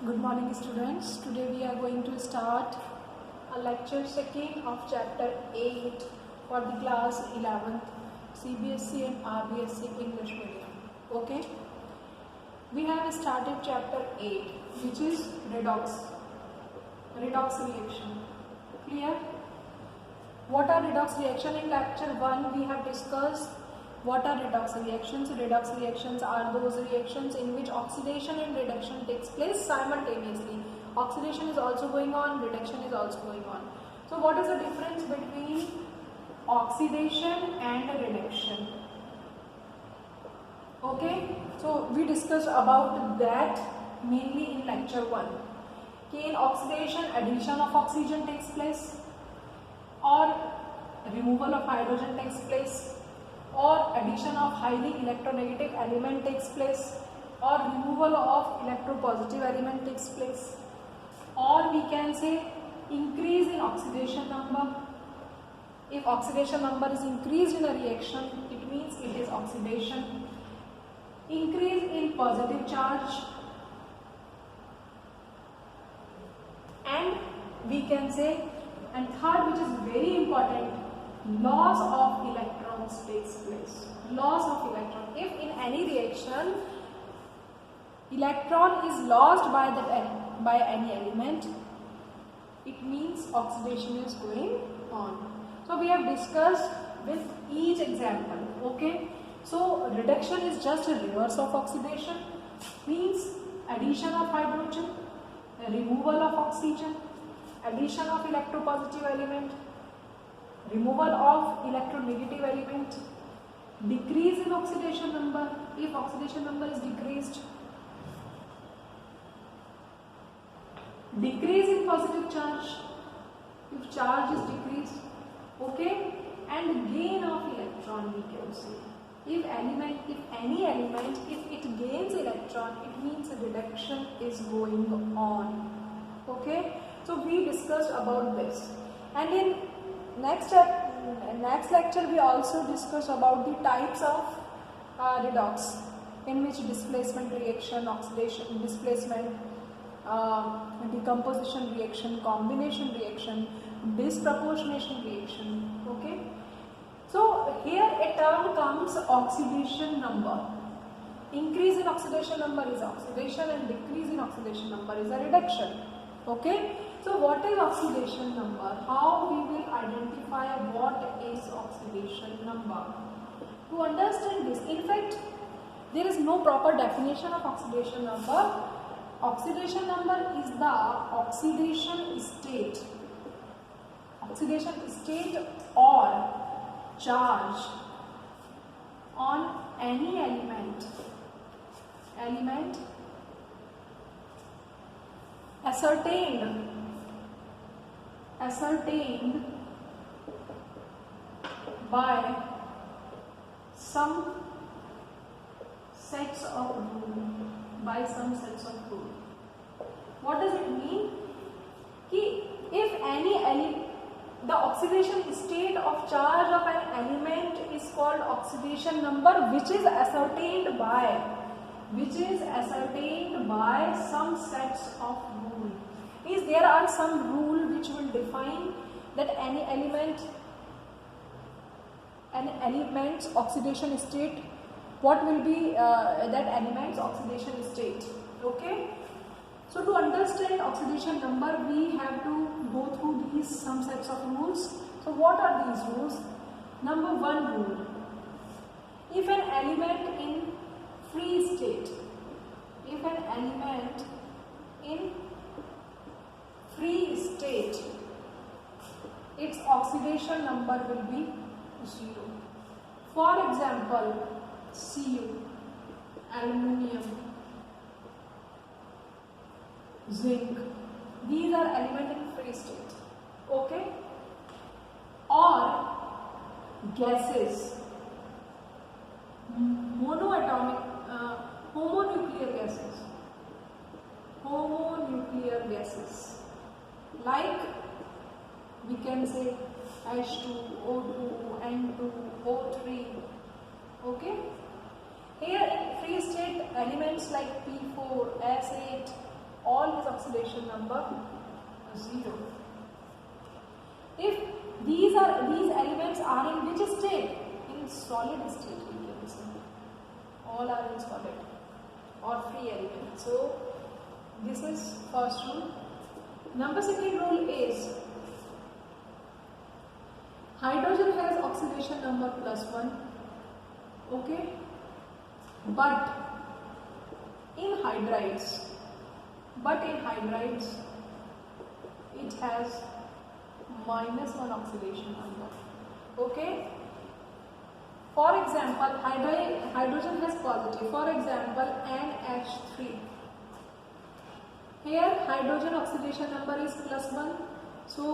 Good morning students. Today we are going to start a lecture second of chapter 8 for the class 11th CBSE and RBSE English medium. Okay. We have started chapter 8 which is redox reaction. Clear? What are redox reaction? In lecture 1 we have discussed what are redox reactions. Redox reactions are those reactions in which oxidation and reduction takes place simultaneously. Oxidation is also going on, reduction is also going on. So what is the difference between oxidation and reduction? Okay, so we discussed about that mainly in lecture 1. In oxidation, addition of oxygen takes place, or removal of hydrogen takes place, or addition of highly electronegative element takes place, or removal of electropositive element takes place, or we can say increase in oxidation number. If oxidation number is increased in a reaction, it means it is oxidation. Increase in positive charge, and we can say, and third, which is very important, loss of electrons takes place. Loss of electron. If in any reaction electron is lost by any element, it means oxidation is going on. So we have discussed with each example. Okay. So reduction is just a reverse of oxidation, means addition of hydrogen, removal of oxygen, addition of electropositive element, removal of electronegative element, decrease in oxidation number. If oxidation number is decreased, decrease in positive charge if charge is decreased. Okay, and gain of electron, we can say. If any element, if it gains electron, it means a reduction is going on. Okay, so we discussed about this, and in next lecture we also discussed about the types of redox, in which displacement reaction, oxidation, displacement, decomposition reaction, combination reaction, disproportionation reaction. Okay, so here a term comes oxidation number. Increase in oxidation number is oxidation and decrease in oxidation number is a reduction. Okay, so what is oxidation number? How we will identify what is oxidation number? To understand this, in fact, there is no proper definition of oxidation number. Oxidation number is the oxidation state or charge on any element ascertained by some sets of rule. What does it mean? If the oxidation state of charge of an element is called oxidation number, which is ascertained by some sets of rule. Means there are some rule which will define that an element's oxidation state, what will be that element's oxidation state. Okay, so to understand oxidation number, we have to go through these some sets of rules. So what are these rules? Number 1 rule: if an element in free state, its oxidation number will be 0. For example, Cu, aluminium, zinc, these are elements in free state. Okay, or gases, homonuclear gases, like we can say H2, O2, N2, O3. Okay, here in free state elements like P4, S8, all his oxidation number 0. If these elements are in which state? In solid state, we can say. All are in solid or free element. So this is first rule. Number second rule is hydrogen has oxidation number +1. Okay, but in hydrides it has -1 oxidation number. Okay, for example, hydrogen has positive. For example, NH3. Here hydrogen oxidation number is +1. So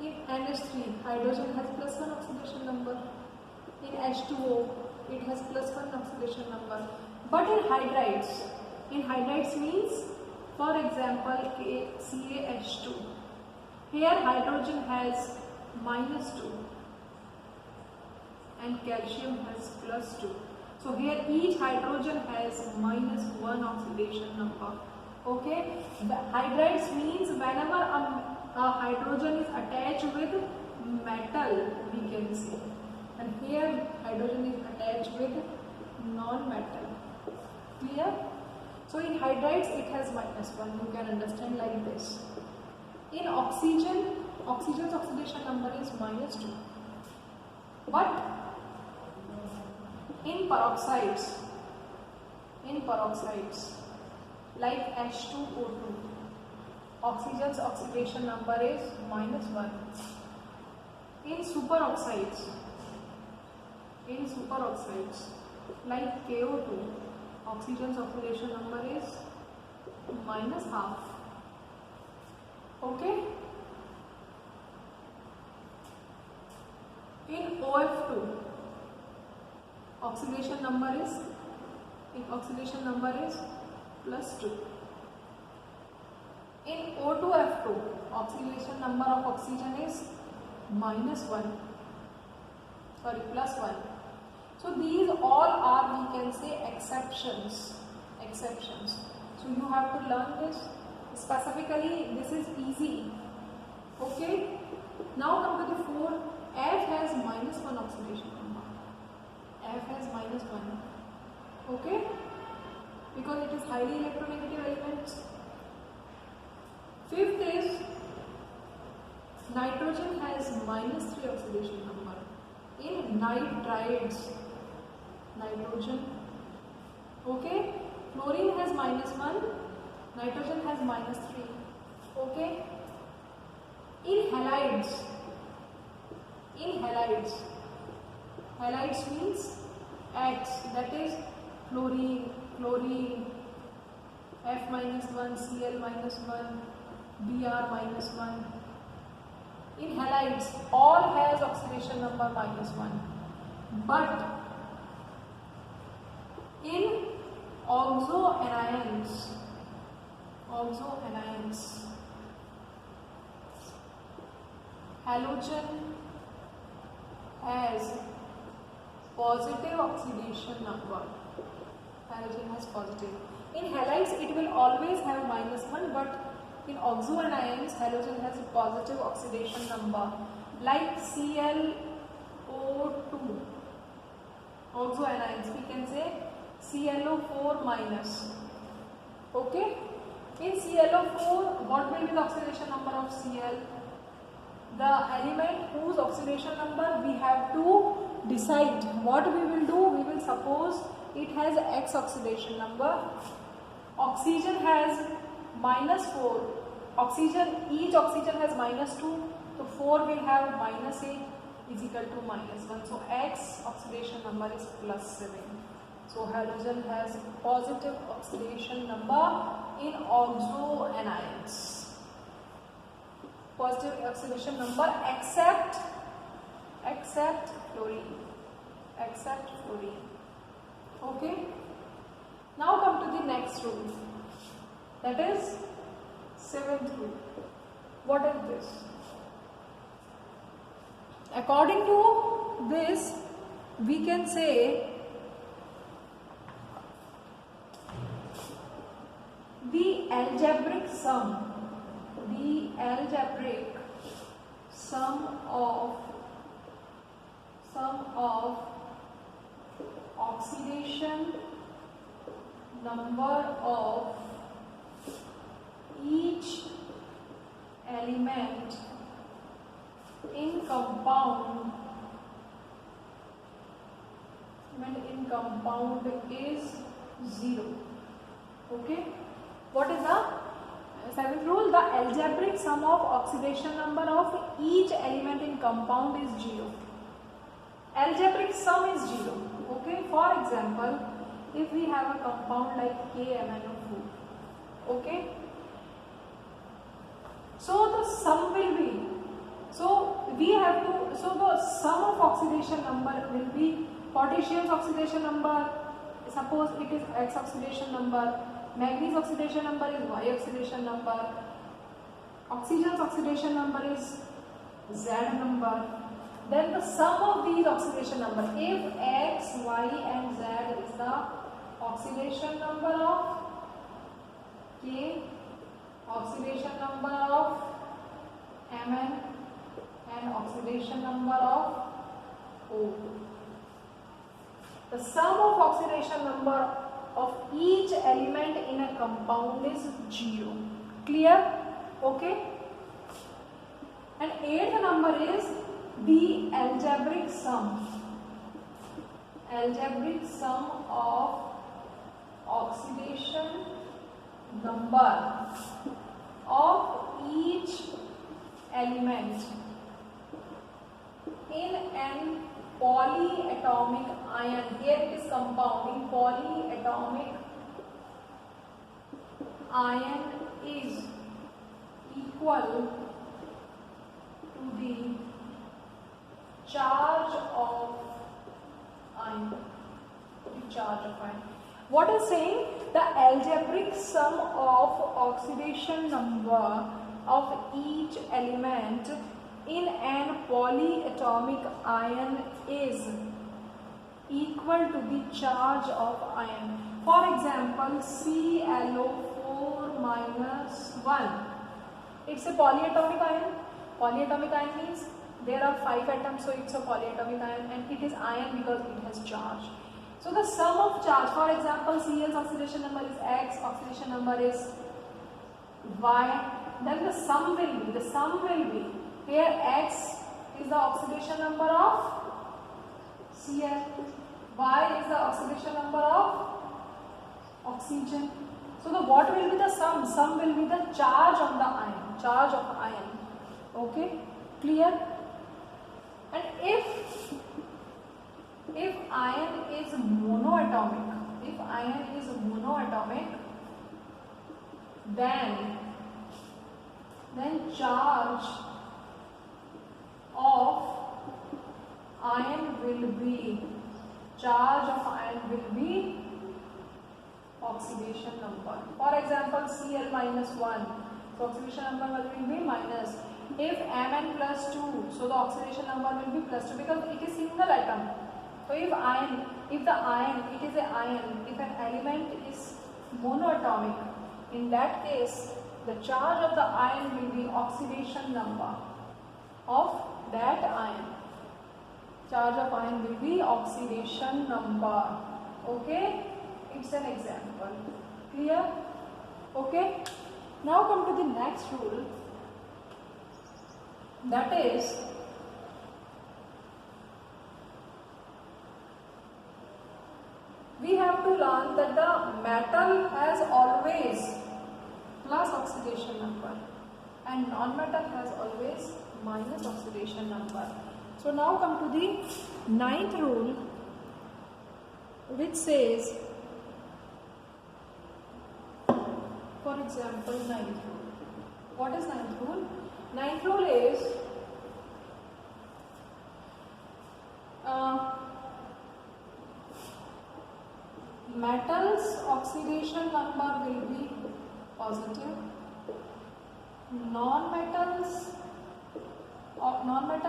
in NH3 hydrogen has +1 oxidation number. In H2O it has +1 oxidation number. But in hydrides means, for example, CaH2. Here hydrogen has -2 and calcium has +2. So here each hydrogen has -1 oxidation number. Okay, the hydrides means whenever a hydrogen is attached with metal, we can say, and here hydrogen is attached with non-metal. Clear? So in hydrides it has -1. You can understand like this. In oxygen's oxidation number is -2. But in peroxides like H2O2, oxygen's oxidation number is -1. In superoxides like KO2, oxygen's oxidation number is -half. Okay. In OF2, oxidation number is +2. In O2F2, oxidation number of oxygen is -1. +1. So these all are, we can say, exceptions. So you have to learn this specifically. This is easy. Okay. Now come to the 4. F has -1 oxidation number. F has -1. Okay, because it is highly electronegative element. Fifth is nitrogen has -3 oxidation number. In nitrides, nitrogen. Okay, chlorine has -1, nitrogen has -3. Okay, in halides means X, that is chlorine, F-1, Cl-1, Br-1. In halides all has oxidation number -1. But in oxoanions, halogen has positive oxidation number. Halogen has positive. In halides it will always have -1, but in oxoanions halogen has a positive oxidation number, like ClO2. Oxoanions, we can say ClO4-. Okay, in ClO4 what will be the oxidation number of Cl? The element whose oxidation number we have to decide. What we will do, we will suppose it has X oxidation number. Oxygen has -4. Each oxygen has -2, so 4 will have -8 is equal to -1. So X oxidation number is +7. So halogen has positive oxidation number in oxoanions. Positive oxidation number except fluorine. Okay. Now come to the next rule. That is 7th rule. What is this? According to this, we can say the algebraic sum of oxidation number of each element in compound is 0. Okay, what is the seventh rule? The algebraic sum of oxidation number of each element in compound is 0. Algebraic sum is 0. Okay, for example, if we have a compound like KMnO4, okay, so the sum will be, the sum of oxidation number will be potassium's oxidation number, suppose it is X oxidation number, manganese oxidation number is Y oxidation number, oxygen's oxidation number is Z number. Then the sum of these oxidation number, if X, Y and Z is the oxidation number of K, oxidation number of Mn and oxidation number of O. The sum of oxidation number of each element in a compound is 0. Clear? Okay. And eighth number is the algebraic sum of oxidation number of each element in an polyatomic ion. Here it is compounding. Polyatomic ion is equal to the charge of ion. What is saying? The algebraic sum of oxidation number of each element in an polyatomic ion is equal to the charge of ion. For example, ClO4 minus 1. It's a polyatomic ion. Polyatomic ion means there are 5 atoms, so it's a polyatomic ion, and it is ion because it has charge. So the sum of charge, for example, Cl's oxidation number is X, oxidation number is Y. Then the sum will be here X is the oxidation number of Cl, Y is the oxidation number of oxygen. So what will be the sum? Sum will be the charge of the ion, charge of ion. Okay, clear? And if ion is monoatomic, then charge of ion will be oxidation number. For example, Cl minus 1, so oxidation number will be minus. If Mn plus 2, so the oxidation number will be plus 2 because it is single atom. So if an element is monoatomic, in that case the charge of the ion will be oxidation number of that ion. Charge of ion will be oxidation number. Okay, it's an example. Clear? Okay. Now come to the next rule. That is, we have to learn that the metal has always plus oxidation number and non-metal has always minus oxidation number. So now come to the ninth rule, which says, for example, ninth rule. What is ninth rule? Ninth rule is metals oxidation number will be positive, non-metal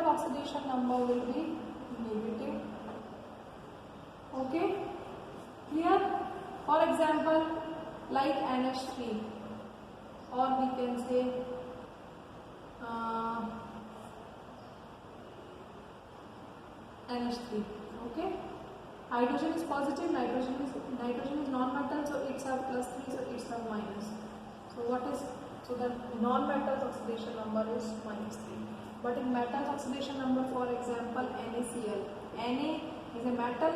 oxidation number will be negative. Okay, clear? For example, like NH3. or we can say NH3. Okay, hydrogen is positive, nitrogen is non-metal, so it's have +3, so it's have minus. So what is, so the non-metals oxidation number is -3. But in metals oxidation number, for example, NaCl, Na is a metal,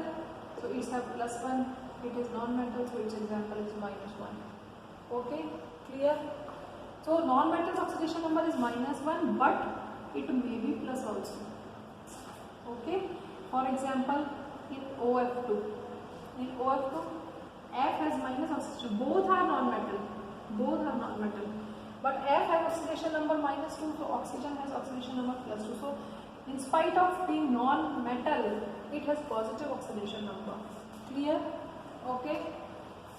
so it's have +1. It is non-metal, so its example is -1. Okay, clear? So non-metals oxidation number is -1, but it may be plus also. Okay, for example, in OF2, F has minus oxidation. Both are non-metal, but F has oxidation number -2, so oxygen has oxidation number +2. So in spite of being non-metal, it has positive oxidation number. Clear? Okay.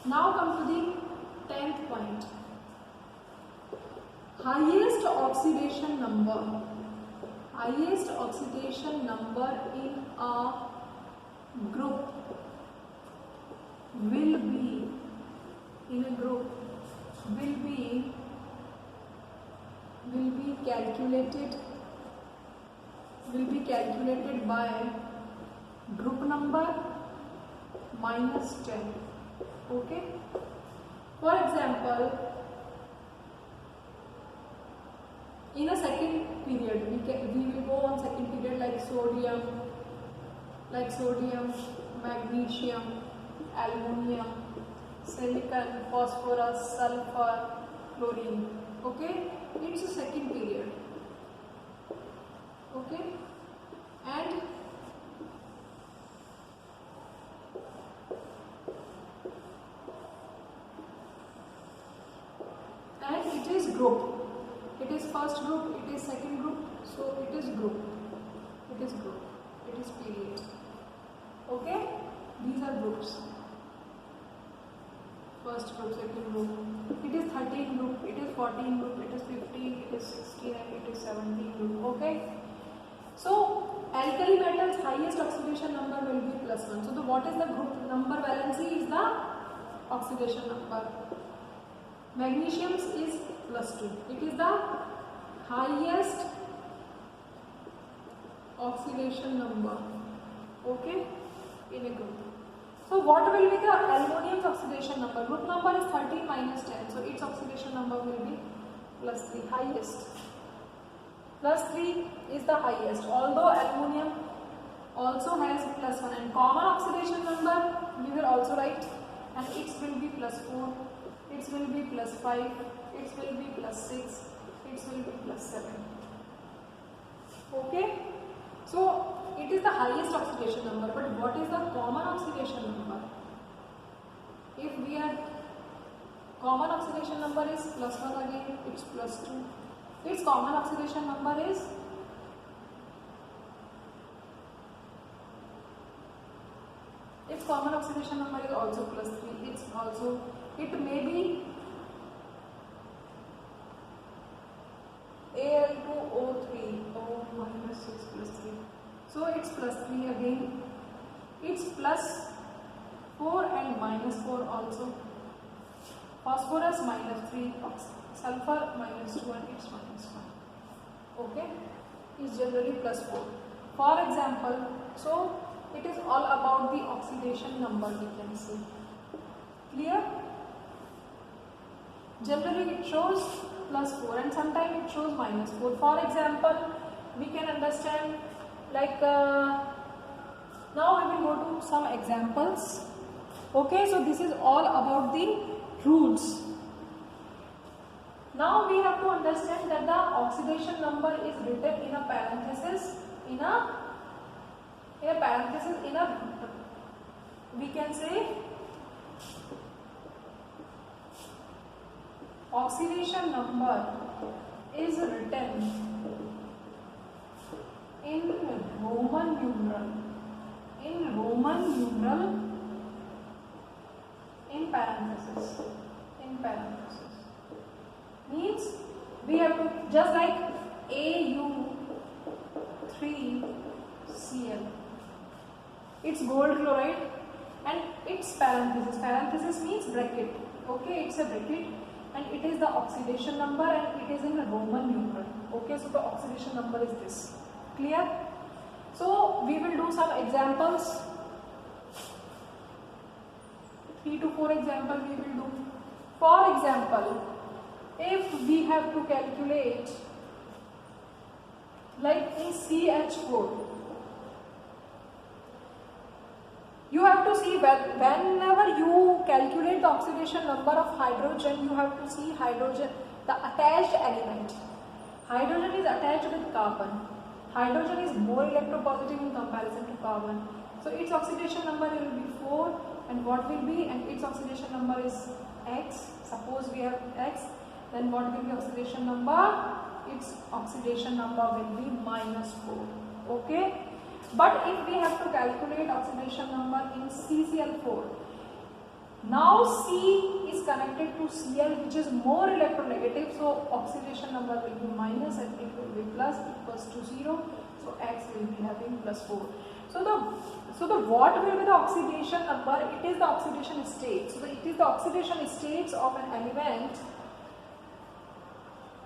Now come to the 10th point. Highest oxidation number in a group will be calculated by group number -10. Okay, for example, in a second period, we will go on second period like sodium, magnesium, aluminium, silicon, phosphorus, sulfur, chlorine. Okay, it's a second period. Okay, and it is group. It is first group, it is second group, so it is group, it is period. Okay, these are groups. First group, second group. It is 13 group, it is 14 group, it is 15, it is 16, and it is 17 group. Okay, so alkali metals highest oxidation number will be +1. So what is the group number valency is the oxidation number. Magnesium is +2. It is the highest oxidation number. Okay, in a group. So what will be the aluminum's oxidation number? Group number is 13 minus 10. So its oxidation number will be +3, highest. +3 is the highest. Although aluminum also has +1, and common oxidation number we will also write, and its will be +4. It will be +5, it will be +6, it will be +7. Okay, so it is the highest oxidation number, but what is the common oxidation number? If we are, common oxidation number is +1 again, it's +2. Its common oxidation number is also +3. It may be Al2O3, -6 +3. So it's +3 again. It's +4 and -4 also. Phosphorus -3, sulfur -2, and it's -1. Okay, it's generally +4. For example, so it is all about the oxidation number, we can see. Clear? Generally it shows +4 and sometimes it shows -4. For example, we can understand like now we will go to some examples. Okay, so this is all about the rules. Now we have to understand that the oxidation number is written in a parenthesis, we can say oxidation number is written in Roman numeral, in parenthesis. Means we have to, just like AU3Cl, it's gold chloride, and its parenthesis means bracket. Okay, it's a bracket. and it is the oxidation number and it is in a Roman numeral. Okay, so the oxidation number is this. Clear? So we will do some examples. 3 to 4 examples we will do. For example, if we have to calculate like in CH4, you have to see whenever you calculate the oxidation number of hydrogen, you have to see hydrogen, the attached element. Hydrogen is attached with carbon. Hydrogen is more electropositive in comparison to carbon. So its oxidation number will be 4, and what will be, and its oxidation number is X. Suppose we have X, then what will be oxidation number? Its oxidation number will be -4. Okay. But if we have to calculate oxidation number in CCl4, now C is connected to Cl, which is more electronegative, so oxidation number will be minus and it will be plus, equals to 0. So X will be having +4. So the what will be the oxidation number? It is the oxidation state. So it is the oxidation states of an element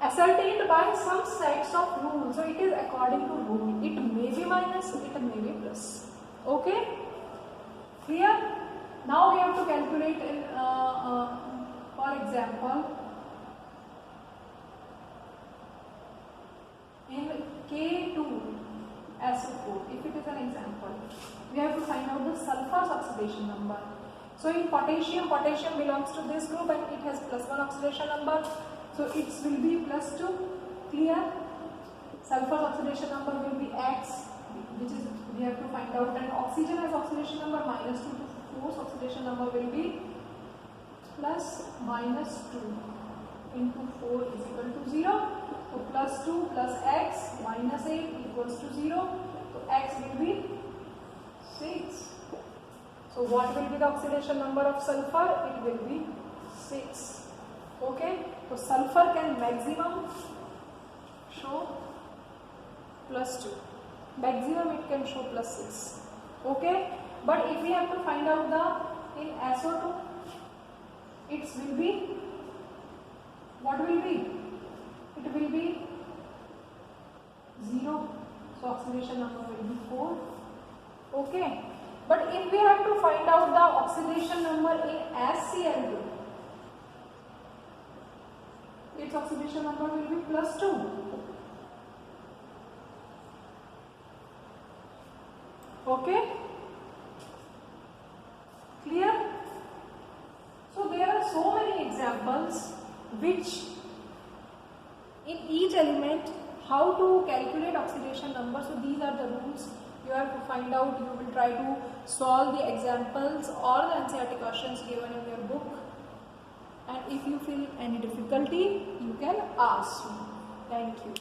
ascertained by some sets of rules. So it is according to rule. It may be minus, it may be plus. Okay? Clear? Now we have to calculate in, for example, in K2SO4, if it is an example, we have to find out the sulfur's oxidation number. So in potassium belongs to this group and it has +1 oxidation number. So it will be +2. Clear? Sulfur's oxidation number will be X, which is we have to find out. And oxygen has oxidation number -2 to 4. So oxidation number will be plus -2 into 4 is equal to 0. So +2 plus X -8 equals to 0. So X will be 6. So what will be the oxidation number of sulfur? It will be 6. Okay, so sulfur can maximum show +2, maximum it can show +6. Okay, but if we have to find out the in SO2, it will be, what will be? It will be 0. So oxidation number will be 4. Okay, but if we have to find out the oxidation number in HCl2, its oxidation number will be +2. Okay? Clear? So there are so many examples which in each element how to calculate oxidation number. So these are the rules you have to find out. You will try to solve the examples or the NCERT questions given in your book. And if you feel any difficulty, you can ask me. Thank you.